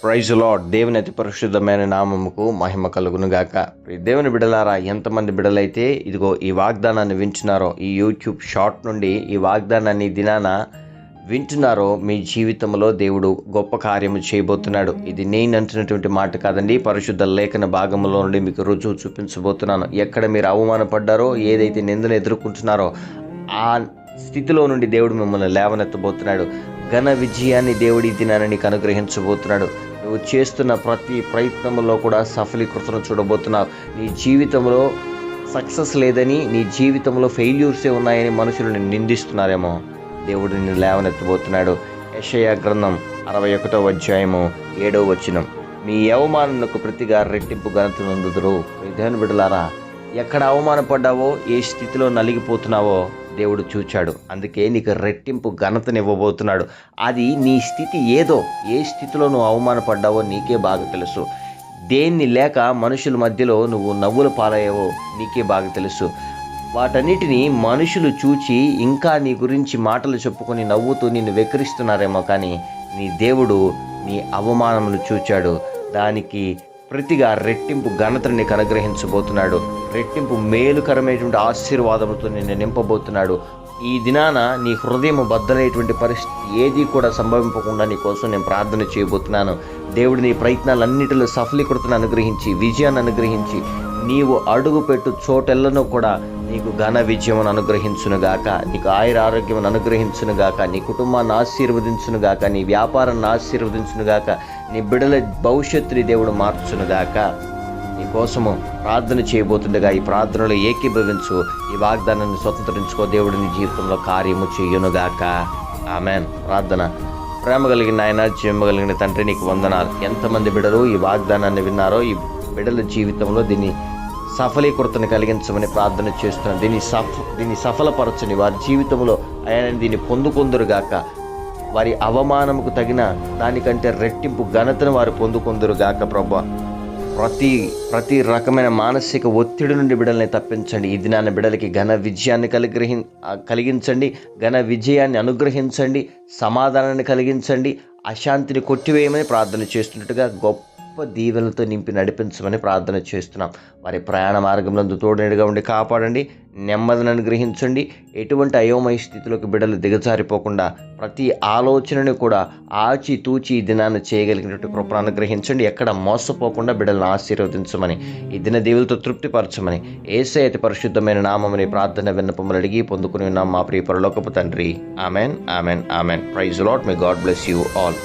Praise lord. దేవుని అతి పరిశుద్ధమైన నామముకు మహిమ కలుగును గాక. దేవుని బిడలారా, ఎంతమంది బిడలైతే ఇదిగో ఈ వాగ్దానాన్ని వింటున్నారో, ఈ యూట్యూబ్ షార్ట్ నుండి ఈ వాగ్దానాన్ని దినాన వింటున్నారో, మీ జీవితంలో దేవుడు గొప్ప కార్యము చేయబోతున్నాడు. ఇది నేను అంటున్నటువంటి మాట కాదండి, పరిశుద్ధ లేఖన భాగంలో నుండి మీకు రుజువు చూపించబోతున్నాను. ఎక్కడ మీరు అవమానపడ్డారో, ఏదైతే నిందను ఎదుర్కొంటున్నారో ఆ స్థితిలో నుండి దేవుడు మిమ్మల్ని లేవనెత్తబోతున్నాడు. ఘన విజయాన్ని దేవుడి దినాన్ని నీకు అనుగ్రహించబోతున్నాడు. నువ్వు చేస్తున్న ప్రతి ప్రయత్నంలో కూడా సఫలీకృతను చూడబోతున్నావు. నీ జీవితంలో సక్సెస్ లేదని, నీ జీవితంలో ఫెయిల్యూర్సే ఉన్నాయని మనుషులు నిన్ను నిందిస్తున్నారేమో, దేవుడు నిన్ను లేవనెత్తబోతున్నాడు. యెషయా గ్రంథం 61వ అధ్యాయము 7వ వచనం, మీ అవమానమునకు ప్రతిగా రెట్టింపు ఘనత నొందుదురు. దేవుని బిడ్డలారా, ఎక్కడ అవమానపడ్డావో, ఏ స్థితిలో నలిగిపోతున్నావో దేవుడు చూచాడు. అందుకే నీకు రెట్టింపు ఘనతనివ్వబోతున్నాడు. అది నీ స్థితి ఏదో, ఏ స్థితిలో నువ్వు అవమానపడ్డావో నీకే బాగా తెలుసు. దేన్ని లేక మనుషుల మధ్యలో నువ్వు నవ్వుల పాలయ్యావో నీకే బాగా తెలుసు. వాటన్నిటినీ మనుషులు చూచి ఇంకా నీ గురించి మాటలు చెప్పుకొని నవ్వుతూ నిన్ను వెక్కిరిస్తున్నారేమో, కానీ నీ దేవుడు నీ అవమానమును చూచాడు. దానికి ప్రతిగా రెట్టింపు ఘనతను నీకు అనుగ్రహించబోతున్నాడు. రెట్టింపు మేలుకరమైనటువంటి ఆశీర్వాదముతో నిన్ను నింపబోతున్నాడు. ఈ దినాన నీ హృదయం బద్దలైనటువంటి పరిస్థితి ఏది కూడా సంభవింపకుండా నీ కోసం నేను ప్రార్థన చేయబోతున్నాను. దేవుడు నీ ప్రయత్నాలన్నిటిలో సఫలీకృతను అనుగ్రహించి, విజయాన్ని అనుగ్రహించి, నీవు అడుగుపెట్టు చోటెల్లను కూడా నీకు ఘన విజయమును అనుగ్రహించునుగాక, నీకు ఆయుర ఆరోగ్యమును అనుగ్రహించునుగాక, నీ కుటుంబాన్ని ఆశీర్వదించునుగాక, నీ వ్యాపారాన్ని ఆశీర్వదించునుగాక, నీ బిడ్డల భవిష్యత్తుని దేవుడు మార్చునుగాక. నీ కోసము ప్రార్థన చేయబోతుండగా ఈ ప్రార్థనలో ఏకీభవించు. ఈ వాగ్దానాన్ని స్వతంత్రించుకో. దేవుడు నీ జీవితంలో కార్యము చేయునుగాక. ఆమెన్. ప్రార్థన. ప్రేమ కలిగిన ఆయన, జీవము కలిగిన తండ్రి, నీకు వందనాలు. ఎంతమంది బిడ్డలు ఈ వాగ్దానాన్ని విన్నారో, ఈ బిడ్డల జీవితంలో దీన్ని సఫలీకృతను కలిగించమని ప్రార్థన చేస్తున్నాను. దీన్ని సఫలపరచని వారి జీవితంలో ఆయన దీన్ని పొందుకొందురుగాక. వారి అవమానముకు తగిన దానికంటే రెట్టింపు ఘనతను వారు పొందుకొందురుగాక. ప్రభువా, ప్రతి రకమైన మానసిక ఒత్తిడి నుండి బిడ్డల్ని తప్పించండి. ఈ దినాన్ని బిడ్డలకి ఘన విజయాన్ని కలిగించండి, ఘన విజయాన్ని అనుగ్రహించండి, సమాధానాన్ని కలిగించండి, అశాంతిని కొట్టివేయమని ప్రార్థన చేస్తున్నట్టుగా గొప్ప దీవెనలతో నింపి నడిపించమని ప్రార్థన చేస్తున్నాం. వారి ప్రయాణ మార్గంలో తోడుగా ఉండి కాపాడండి, నెమ్మదిని అనుగ్రహించండి. ఎటువంటి అయోమయ స్థితిలోకి బిడ్డలు దిగజారిపోకుండా ప్రతి ఆలోచనని కూడా ఆచితూచి ఈ దినాన్ని చేయగలిగినట్టు కృపను అనుగ్రహించండి. ఎక్కడ మోసపోకుండా బిడ్డలను ఆశీర్వదించమని, ఈ దిన దేవులతో తృప్తిపరచమని యేసయ్య అతి పరిశుద్ధమైన నామముని ప్రార్థన విన్నపములు అడిగి పొందుకుని ఉన్నాం మా ప్రియ పరలోకపు తండ్రి. Amen, amen, amen. Praise Lord. May God bless you all.